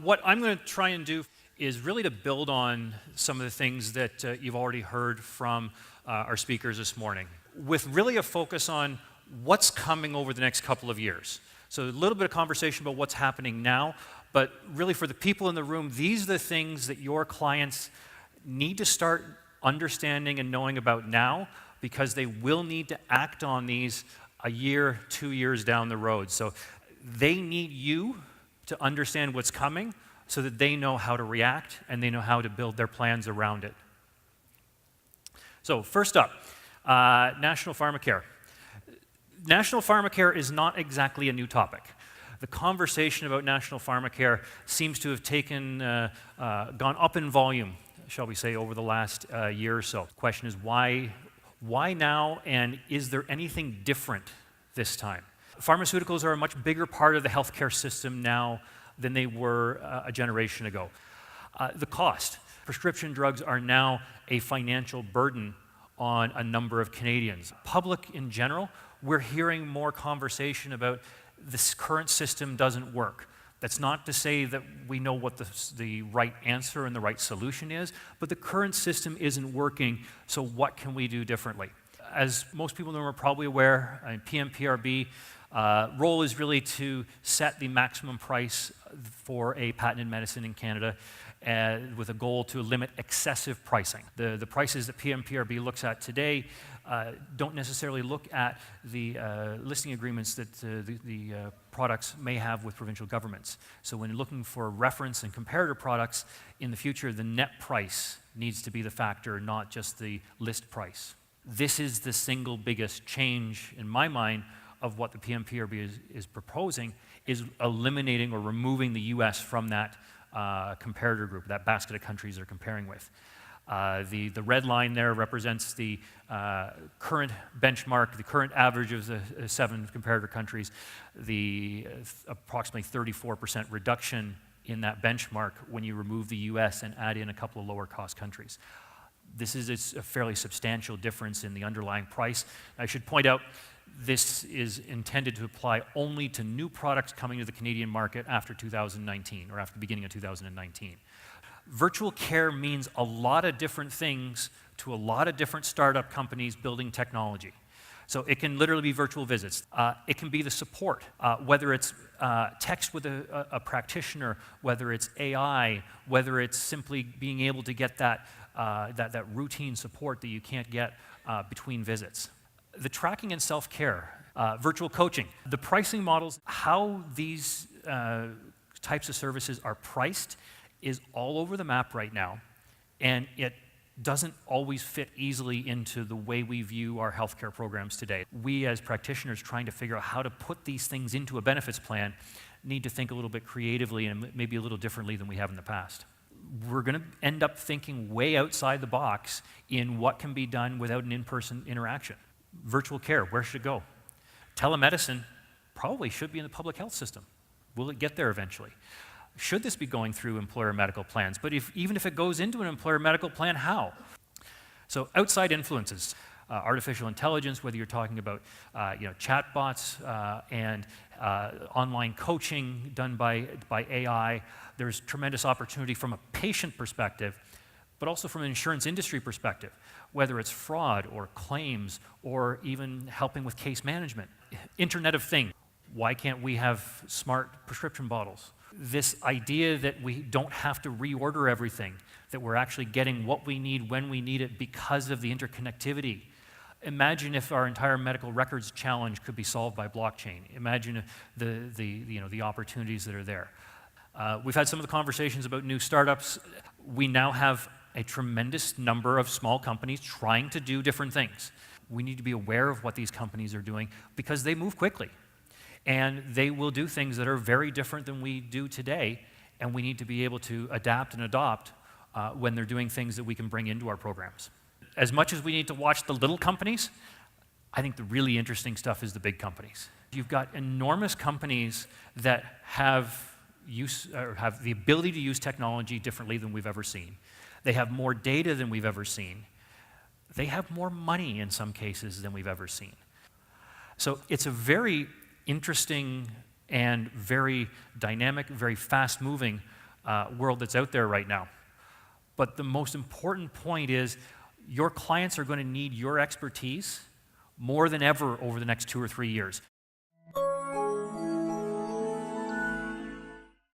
What I'm going to try and do is really to build on some of the things that you've already heard from our speakers this morning, with really a focus on what's coming over the next couple of years. So a little bit of conversation about what's happening now, but really for the people in the room, these are the things that your clients need to start understanding and knowing about now, because they will need to act on these a year, 2 years down the road. So they need you to understand what's coming so that they know how to react and they know how to build their plans around it. So first up, National Pharmacare. National Pharmacare is not exactly a new topic. The conversation about National Pharmacare seems to have gone up in volume, shall we say, over the last year or so. The question is why now, and is there anything different this time? Pharmaceuticals are a much bigger part of the healthcare system now than they were a generation ago. The cost. Prescription drugs are now a financial burden on a number of Canadians. Public in general, we're hearing more conversation about this current system doesn't work. That's not to say that we know what the right answer and the right solution is, but the current system isn't working, so what can we do differently? As most people in the room are probably aware, PMPRB role is really to set the maximum price for a patented medicine in Canada with a goal to limit excessive pricing. The prices that PMPRB looks at today don't necessarily look at the listing agreements that the products may have with provincial governments. So when looking for reference and comparator products in the future, the net price needs to be the factor, not just the list price. This is the single biggest change in my mind of what the PMPRB is proposing, is eliminating or removing the US from that comparator group, that basket of countries they're comparing with. The red line there represents the current benchmark, the current average of the 7 comparator countries, the approximately 34% reduction in that benchmark when you remove the US and add in a couple of lower cost countries. This is a fairly substantial difference in the underlying price. I should point out, this is intended to apply only to new products coming to the Canadian market after 2019, or after the beginning of 2019. Virtual care means a lot of different things to a lot of different startup companies building technology. So it can literally be virtual visits. It can be the support, whether it's text with a practitioner, whether it's AI, whether it's simply being able to get that routine support that you can't get between visits. The tracking and self-care, virtual coaching, the pricing models, how these types of services are priced is all over the map right now, and it doesn't always fit easily into the way we view our healthcare programs today. We as practitioners trying to figure out how to put these things into a benefits plan need to think a little bit creatively and maybe a little differently than we have in the past. We're going to end up thinking way outside the box in what can be done without an in-person interaction. Virtual care, where should it go? Telemedicine probably should be in the public health system. Will it get there eventually? Should this be going through employer medical plans? But even if it goes into an employer medical plan, how? So outside influences, artificial intelligence, whether you're talking about chatbots and online coaching done by AI, there's tremendous opportunity from a patient perspective, but also from an insurance industry perspective, whether it's fraud or claims or even helping with case management. Internet of Things. Why can't we have smart prescription bottles? This idea that we don't have to reorder everything, that we're actually getting what we need when we need it because of the interconnectivity. Imagine if our entire medical records challenge could be solved by blockchain. Imagine the opportunities that are there. We've had some of the conversations about new startups. We now have a tremendous number of small companies trying to do different things. We need to be aware of what these companies are doing because they move quickly. And they will do things that are very different than we do today, and we need to be able to adapt and adopt when they're doing things that we can bring into our programs. As much as we need to watch the little companies, I think the really interesting stuff is the big companies. You've got enormous companies that have the ability to use technology differently than we've ever seen. They have more data than we've ever seen. They have more money in some cases than we've ever seen. So it's a very interesting and very dynamic, very fast-moving world that's out there right now. But the most important point is your clients are going to need your expertise more than ever over the next 2 or 3 years.